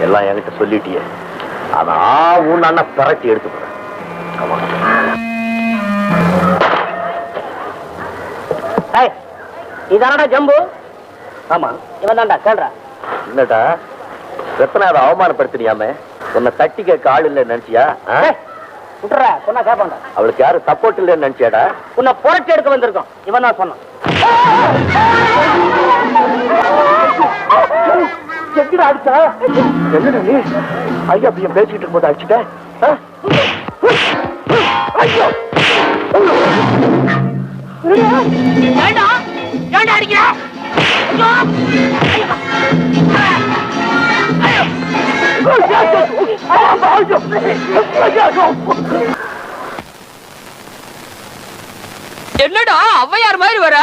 எல்லாம் என்கிட்ட சொல்லிட்டியே. ஆனா உன் அண்ணன் பிரட்டி எடுத்துக்கிறேன். இதானடா ஜம்பு? ஆமா, இவன் தான்டா. கேள்றா. என்னடா ரத்னாவை அவமானப்படுத்தினியாமே? உன்னை தட்டி கேட்க ஆள் இல்லைன்னு நினைச்சியா? விட்டுறா, சொன்னா கேட்பாங்க. அவளுக்கு யாரும் சப்போர்ட் இல்லைன்னு நினைச்சியாடா? உன்னை புரட்சி எடுக்க வந்திருக்கோம். இவன் தான் சொன்னான். எங்கடா அடிச்சா? என்னடா நீ ஐயா பையன் பேசிட்டு இருக்கும்போது அடிச்சுட்ட? ஐயோ என்னடா ஔவையார் மாதிரி வர?